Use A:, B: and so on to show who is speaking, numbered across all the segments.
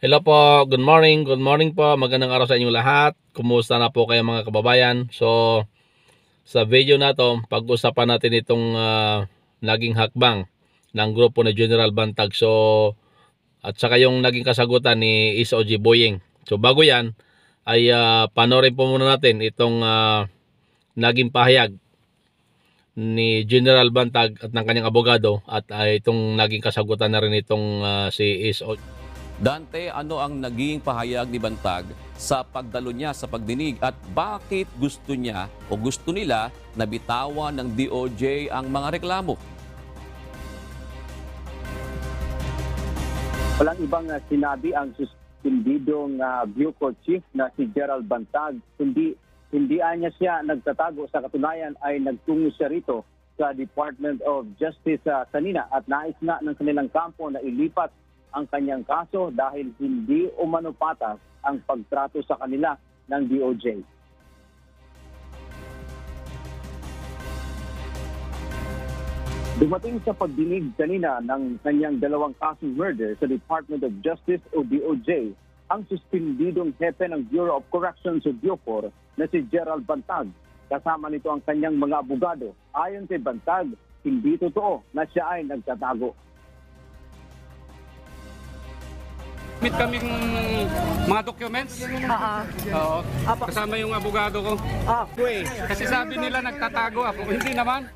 A: Hello po, good morning po, magandang araw sa inyong lahat. Kumusta na po kayo mga kababayan? So, sa video na to, pag-usapan natin itong naging hakbang ng grupo ni General Bantag. So, at saka yung naging kasagutan ni SOG Boying. So, bago yan, ay panoorin po muna natin itong naging pahayag ni General Bantag at ng kanyang abogado at itong naging kasagutan na rin itong si SOG.
B: Dante, ano ang naging pahayag ni Bantag sa pagdalo niya sa pagdinig at bakit gusto niya o gusto nila na bitawan ng DOJ ang mga reklamo?
C: Walang ibang sinabi ang suspendidong Bucor Chief na si Gerald Bantag, hindi niya siya nagtatago. Sa katunayan ay nagtungo siya rito sa Department of Justice kanina at nais na ng kanilang kampo na ilipat ang kanyang kaso dahil hindi umano patas ang pagtrato sa kanila ng DOJ. Dumating sa pagdinig kanina ng kanyang dalawang kasong murder sa Department of Justice o DOJ ang suspendidong hepe ng Bureau of Corrections o Bucor na si Gerald Bantag. Kasama nito ang kanyang mga abogado. Ayon kay Bantag, hindi totoo na siya ay nagtatago.
D: Meet kaming mga documents. Oo. Kasama yung abogado ko. Kasi sabi nila nagtatago ako. Hindi naman.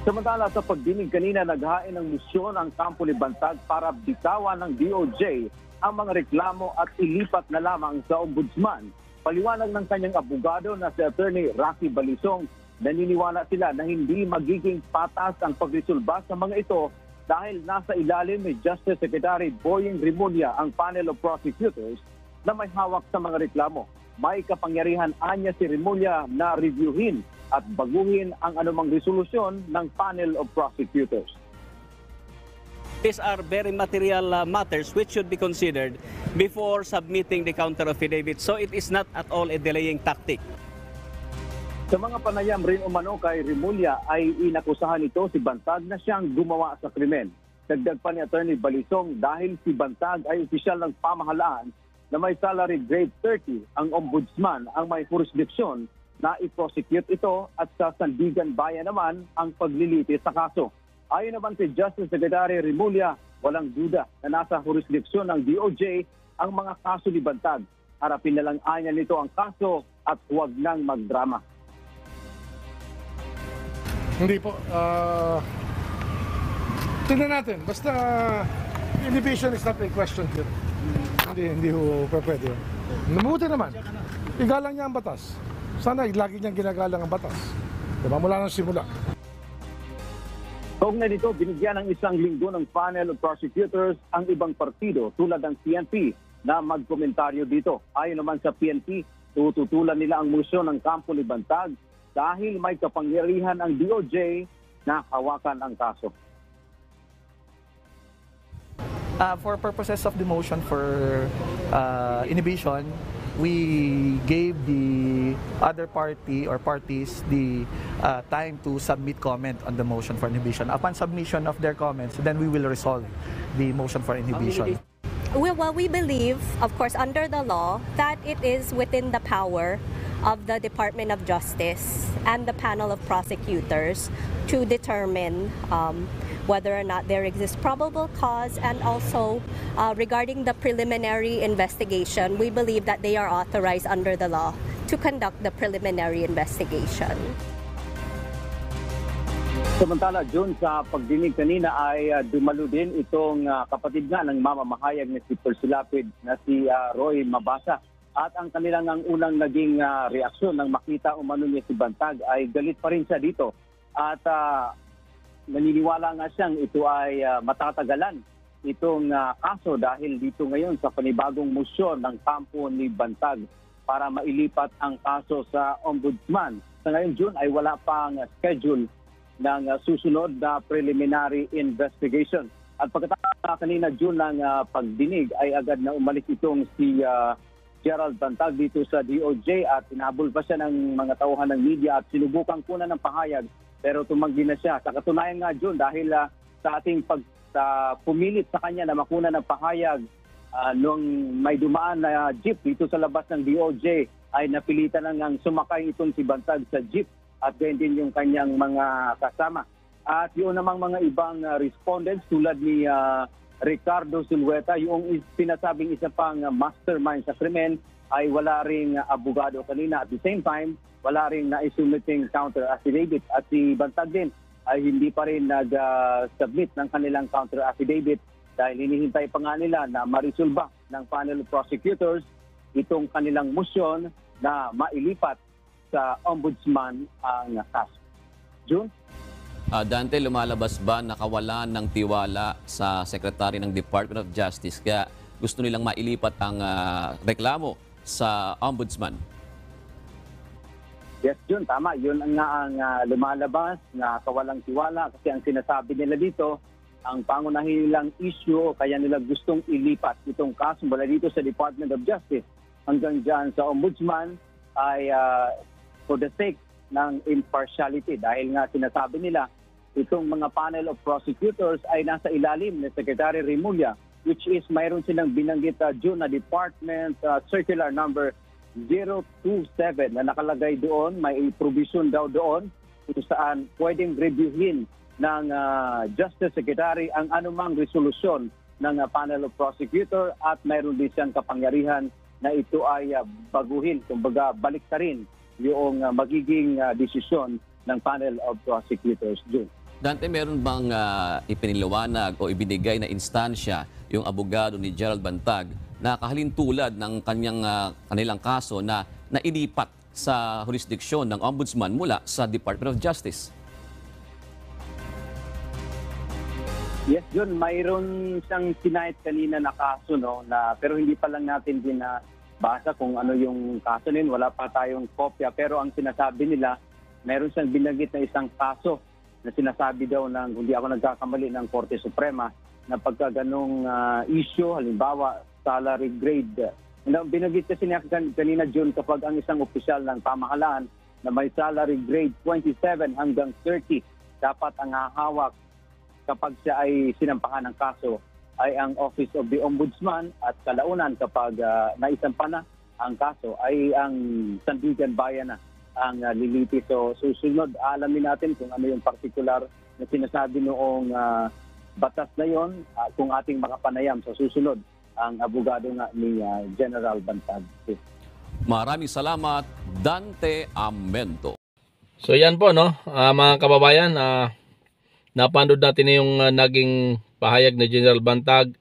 C: Samantala sa pagdinig kanina, naghain ng misyon ang kampo ni Bantag para bitawan ng DOJ ang mga reklamo at ilipat na lamang sa ombudsman. Paliwanag ng kanyang abogado na si Attorney Rocky Balisong, naniniwala sila na hindi magiging patas ang pagresolba sa mga ito dahil nasa ilalim ni Justice Secretary Boying Rimulya ang panel of prosecutors na may hawak sa mga reklamo. May kapangyarihan anya si Rimulya na reviewin at baguhin ang anumang resolusyon ng panel of prosecutors.
E: These are very material matters which should be considered before submitting the counter affidavit. So it is not at all a delaying tactic.
C: Sa mga panayam rin umano kay Rimulya ay inakusahan ito si Bantag na siyang gumawa sa krimen. Dagdag pa ni Attorney Balisong dahil si Bantag ay opisyal ng pamahalaan na may salary grade 30, ang ombudsman ang may jurisdiksyon na i-prosecute ito at sa Sandigan Bayan naman ang paglilitis sa kaso. Ayon naman kay Justice Secretary Rimulya, walang duda na nasa jurisdiksyon ng DOJ ang mga kaso ni Bantag. Harapin na lang anya nito ang kaso at huwag nang magdrama.
F: Hindi po. Tingnan natin. Basta inhibition is not a question here. Hindi ho pwede. Mabuti naman. Igalang niya ang batas. Sana lagi niyang ginagalang ang batas. Diba? Mula nang simula.
C: Kaugnay nito, binigyan ng isang linggo ng panel of prosecutors ang ibang partido tulad ng PNP na magkomentaryo dito. Ayon naman sa PNP, tututulan nila ang motion ng kampo ni Bantag dahil may kapangyarihan ang DOJ na hawakan ang kaso.
G: For purposes of the motion for inhibition, we gave the other party or parties the time to submit comment on the motion for inhibition. Upon submission of their comments, then we will resolve the motion for inhibition.
H: Well, we believe, of course, under the law, that it is within the power of the Department of Justice and the panel of prosecutors to determine whether or not there exists probable cause, and also regarding the preliminary investigation, we believe that they are authorized under the law to conduct the preliminary investigation.
C: Samantala, June, sa pagdinig kanina ay dumalo din itong kapatid nga ng mamamahayag na si Persilapid na si Roy Mabasa. At ang kanilang ang unang naging reaksyon nang makita umano niya si Bantag ay galit pa rin siya dito. At naniniwala nga siyang ito ay matatagalan itong kaso dahil dito ngayon sa panibagong motion ng kampo ni Bantag para mailipat ang kaso sa ombudsman. Sa ngayon, June, ay wala pang schedule ng susunod na preliminary investigation. At pagkatapos kanina, June, ng pagdinig ay agad na umalis itong si Gerald Bantag dito sa DOJ at inabol pa siya ng mga tauhan ng media at sinubukang kunan ng pahayag pero tumanggi na siya. Sa katunayan nga, June, dahil sa ating pumilit sa kanya na makuna ng pahayag nung may dumaan na jeep dito sa labas ng DOJ ay napilitan na ngang sumakay itong si Bantag sa jeep at ganyan din yung kanyang mga kasama. At yung namang mga ibang respondents tulad ni Ricardo Silhueta, yung sinasabing isa pang mastermind sa krimen, ay wala ring abogado kanina. At the same time, wala ring naisumiting counter affidavit. At si Bantag din ay hindi pa rin nag-submit ng kanilang counter affidavit dahil hinihintay pa nga nila na marisolba ng panel of prosecutors itong kanilang motion na mailipat sa ombudsman ang kaso. June?
B: Dante, lumalabas ba na kawalan ng tiwala sa Secretary ng Department of Justice kaya gusto nilang mailipat ang reklamo sa ombudsman?
C: Yes, June, tama. Yun ang lumalabas na kawalang tiwala kasi ang sinasabi nila dito, ang pangunahilang issue kaya nila gustong ilipat itong kaso mula dito sa Department of Justice hanggang dyan sa ombudsman ay for the sake ng impartiality dahil nga sinasabi nila itong mga panel of prosecutors ay nasa ilalim ni Secretary Remulla, which is mayroon silang binanggit June na Department Circular number 027 na nakalagay doon, may provision daw doon kung saan pwedeng reviewin ng Justice Secretary ang anumang resolusyon ng panel of prosecutor at mayroon din siyang kapangyarihan na ito ay baguhin, kumbaga balik na rin yung magiging desisyon ng panel of prosecutors. June.
B: Dante, meron bang ipiniliwanag o ibinigay na instansya yung abogado ni Gerald Bantag na kahalintulad ng kanilang kaso na nailipat sa jurisdiksyon ng ombudsman mula sa Department of Justice?
C: Yes, John, mayroon siyang sinayit kanina na kaso, no, pero hindi pa lang natin binabasa kung ano yung kaso nun. Wala pa tayong kopya. Pero ang sinasabi nila, mayroon siyang binanggit na isang kaso na sinasabi daw ng, hindi ako nagkakamali, ng Korte Suprema na pagka ganong issue, halimbawa salary grade. Binanggit kasi niya kanina, June, kapag ang isang opisyal ng pamahalaan na may salary grade 27 hanggang 30, dapat ang hahawak kapag siya ay sinampahan ng kaso ay ang Office of the Ombudsman at kalaunan kapag naisampa na ang kaso ay ang Sandigan Bayan na ang lilitis. So susunod, alamin natin kung ano yung particular na sinasabi noong batas na yon kung ating makapanayam sa susunod ang abogado nga ni General Bantag.
B: Maraming salamat, Dante Amento.
A: So yan po, no, mga kababayan, napanood natin yung naging pahayag ni General Bantag.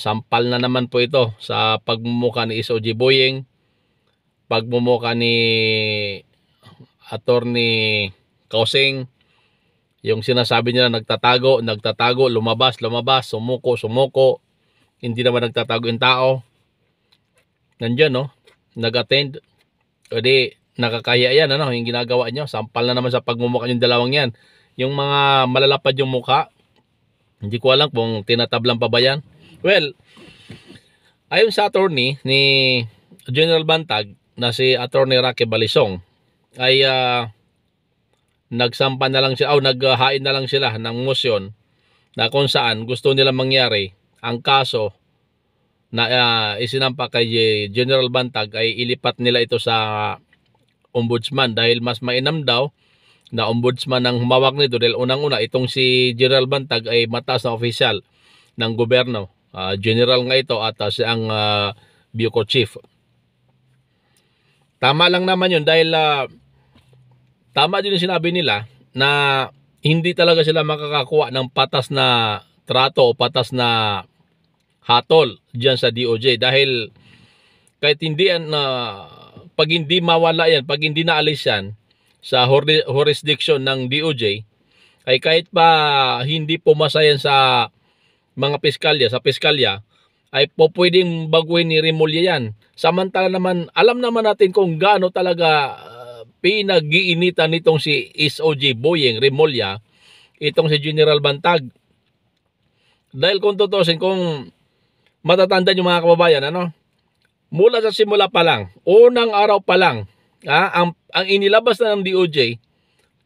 A: Sampal na naman po ito sa pagmumuka ni SOG Boying, pagmumuka ni Attorney Kausing, yung sinasabi nila nagtatago, lumabas, sumuko, hindi naman nagtatago yung tao. Nandiyan, no, nag-attend. O di, nakakahiya yan, ano, yung ginagawa nyo. Sampal na naman sa pagmumuka yung dalawang yan. Yung mga malalapad yung mukha, hindi ko alam kung tinatablan pa ba yan. Well, ayon sa attorney ni General Bantag na si Attorney Roque Balisong ay nagsampa na lang siya, naghain na lang sila ng motion na kung saan gusto nila mangyari ang kaso na isinampa kay General Bantag ay ilipat nila ito sa ombudsman dahil mas mainam daw na ombudsman ang humawak nito dahil unang-una itong si General Bantag ay mataas na opisyal ng gobyerno. General nga ito at siyang Bureau Chief. Tama lang naman yun dahil tama din yung sinabi nila na hindi talaga sila makakakuha ng patas na trato o patas na hatol dyan sa DOJ dahil kahit hindi pag hindi mawala yan, pag hindi naalis yan sa jurisdiction ng DOJ ay kahit pa hindi pumasa yan sa mga piskalya, ay po pwedeng baguhin ni Remulla yan. Samantala naman, alam naman natin kung gaano talaga pinag-iinitan nitong si SOG Boying, Remulla, itong si General Bantag. Dahil kung tutusin, kung matatanda yung mga kababayan, mula sa simula pa lang, unang araw pa lang, ang inilabas na ng DOJ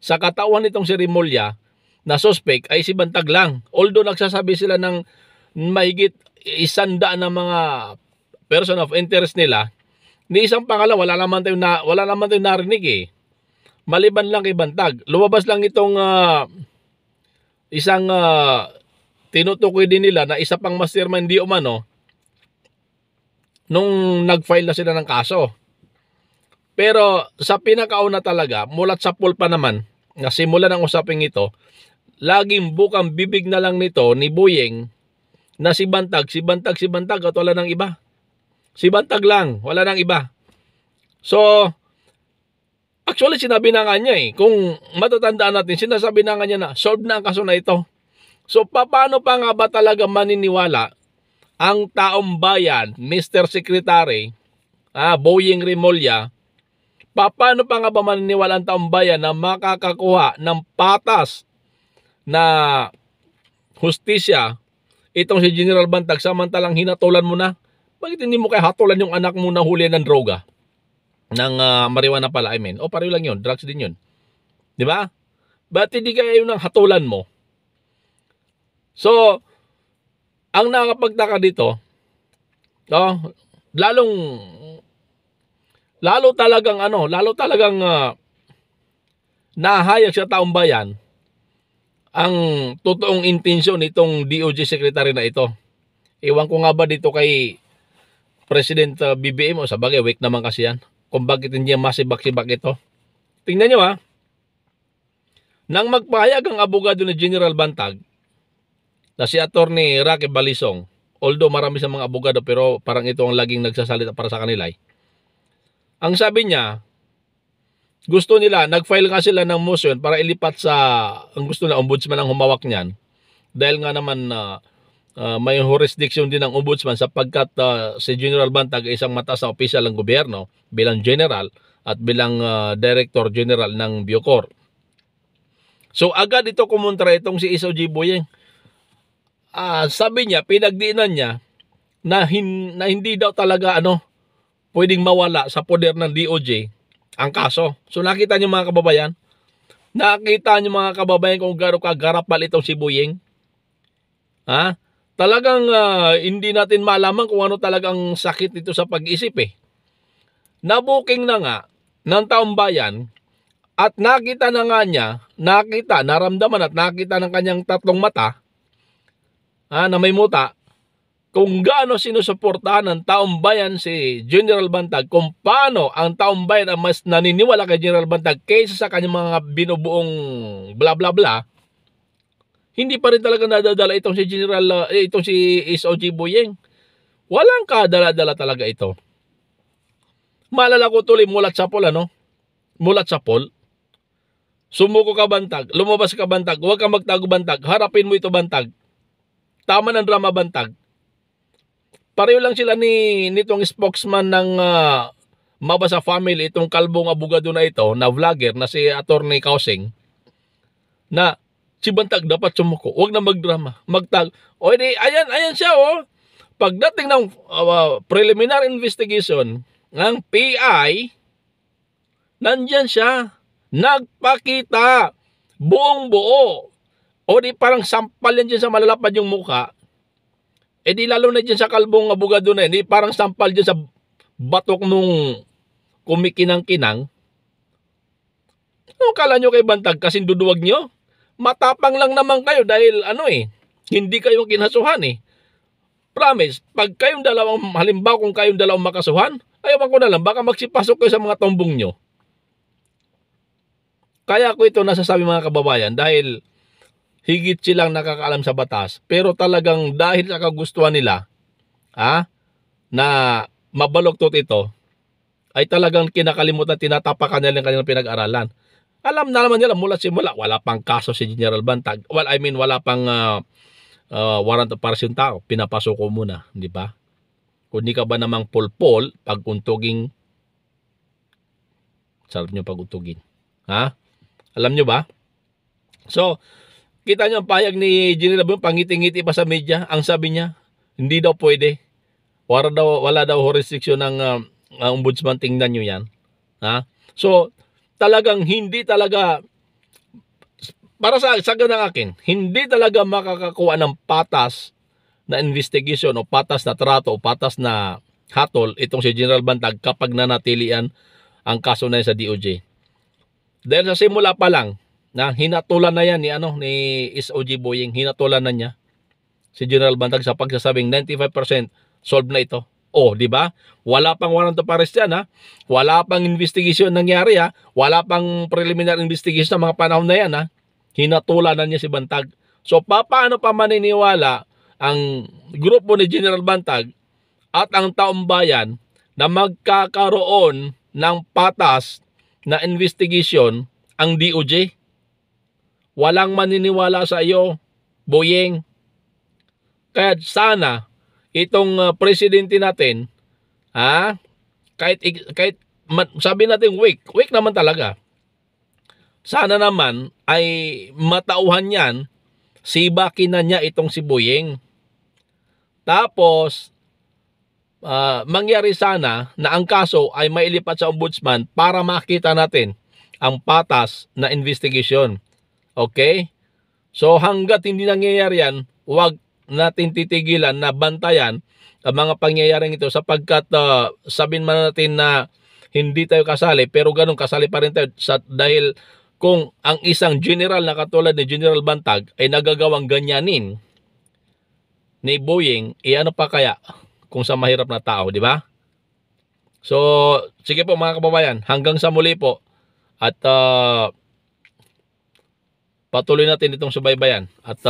A: sa katawan nitong si Remulla na suspect ay si Bantag lang. Although nagsasabi sila ng mahigit 100 na mga person of interest nila, ni isang pangalan, wala naman tayong narinig eh. Maliban lang kay Bantag. Lumabas lang itong isang tinutukoy din nila na isa pang mastermind di umano nung nag-file na sila ng kaso. Pero sa pinakauna talaga, mulat sa pool pa naman, na simula ng usaping ito, laging bukang bibig na lang nito ni Boyeng na si Bantag at wala nang iba. Si Bantag lang, wala nang iba. So, actually, sinabi na nga niya eh. Kung matatandaan natin, sinasabi na nga niya na solve na ang kaso na ito. So, paano pa nga ba talaga maniniwala ang taong bayan, Mr. Secretary, Boyeng Remulla, paano pa nga ba maniniwala ang taong bayan na makakakuha ng patas na hustisya itong si General Bantag samantalang hinatulan mo na? Bakit hindi mo kaya hatulan yung anak mo na huli ng droga? Ng marijuana pala, I mean. O pareho lang yun, drugs din yun. Di ba? Ba't hindi kaya yun ang hatulan mo? So, ang nakapagtaka dito, lalo talagang nahayag sa taong bayan ang totoong intensyon nitong DOJ Secretary na ito. Ewan ko nga ba dito kay President BBM o sa bagay, weak naman kasi yan. Kung bakit hindi masibak-sibak ito. Tingnan nyo nang magpahayag ang abogado ni General Bantag na si Attorney Rocky Balisong, although marami sa mga abogado pero parang ito ang laging nagsasalita para sa kanila. Ang sabi niya, gusto nila, nag-file nga sila ng motion para ilipat sa, ang gusto na ombudsman ang humawak niyan. Dahil nga naman may jurisdiction din ng ombudsman sapagkat si General Bantag ay isang mataas na opisyal ng gobyerno bilang general at bilang director general ng Bucor. So agad ito kumontra itong si SOG Boyeng. Sabi niya, pinagdiinan niya na hindi daw talaga pwedeng mawala sa poder ng DOJ ang kaso. So nakita niyo mga kababayan? Nakita niyo mga kababayan kung gaano kagarapal itong si Boyeng? Talagang hindi natin malaman kung ano talagang sakit nito sa pag-isip eh. Nabuking na nga ng taong bayan at nakita na nga niya, naramdaman at nakita ng kanyang tatlong mata na may muta kung gaano sinusuportahan ng taong bayan si General Bantag, kung paano ang taong bayan ang mas naniniwala kay General Bantag kaysa sa kanyang mga binubuong bla bla bla. Hindi pa rin talaga nadadala itong si SOG Boyeng. Walang kadala-dala talaga ito. Maalala ko tuloy mulat sa pool, Mulat sa pool. Sumuko ka Bantag, lumabas ka Bantag, huwag ka magtago Bantag, harapin mo ito Bantag. Tama ng drama Bantag. Pareho lang sila nitong spokesman ng Mabasa family, itong kalbong abogado na ito, na vlogger na si Attorney Kausing, na si Bantag dapat sumuko, huwag na magdrama, magtag. O di, ayan siya Pagdating ng preliminary investigation ng PI, nandyan siya, nagpakita, buong buo. O di parang sampal yan dyan sa malalapad yung muka. E di lalo na dyan sa kalbong abogado na yan, di parang sampal dyan sa batok nung kumikinang-kinang. Ano kala nyo kay Bantag kasing duduwag nyo? Matapang lang naman kayo dahil hindi kayo kinasuhan eh. Promise, pag kayong dalawang, halimbawa kung kayong dalawang makasuhan, ayaw ko na lang, baka magsipasok kayo sa mga tombong nyo. Kaya ko ito nasasabi mga kababayan dahil higit silang nakakaalam sa batas, pero talagang dahil sa kagustuhan nila, na mabaluktot ito, ay talagang kinakalimutan, tinatapakan nila ang kanilang pinag-aralan. Alam na naman nila mula simula, wala pang kaso si General Bantag. Well, I mean, wala pang warrant of arrest yung tao. Pinapasok ko muna, di ba? Kung di ka ba namang pol-pol, pag-untuging, sarap nyo pag-untugin. Alam nyo ba? So, kita nyo ang payag ni General Bantag, pangiti-ngiti pa sa media. Ang sabi niya, hindi daw pwede. Wala daw jurisdiction ng ombudsman, tingnan nyo yan. So, talagang hindi talaga, para sa ganang akin, hindi talaga makakakuha ng patas na investigation o patas na trato o patas na hatol itong si General Bantag kapag nanatilian ang kaso na yan sa DOJ. Dahil sa simula pa lang, na hinatulan na yan ni SOG Boying, hinatulan na niya si General Bantag sa pagsasabing 95% solved na ito. Oh, di ba? Wala pang warrant of arrest yan, ha? Wala pang investigation nangyari, ha? Wala pang preliminary investigation sa mga panahon na yan, ha? Hinatulan na niya si Bantag. So, paano pa maniniwala ang grupo ni General Bantag at ang taong bayan na magkakaroon ng patas na investigation ang DOJ? Walang maniniwala sa iyo, Boying. Kaya sana itong presidente natin, kahit sabi natin weak naman talaga. Sana naman ay matauhan yan, sibakin na niya itong si Boying. Tapos mangyari sana na ang kaso ay mailipat sa ombudsman para makita natin ang patas na investigation. Okay? So hanggat hindi nangyayari yan, huwag natin titigilan na bantayan ang mga pangyayaring ito sapagkat sabihin man natin na hindi tayo kasali pero ganun kasali pa rin tayo dahil kung ang isang general na katulad ni General Bantag ay nagagawang ganyanin ni Boying, ano pa kaya kung sa mahirap na tao, di ba? So, sige po mga kababayan, hanggang sa muli po at patuloy natin itong subaybayan at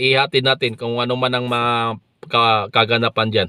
A: ihatid natin kung ano man ang mga kaganapan dyan.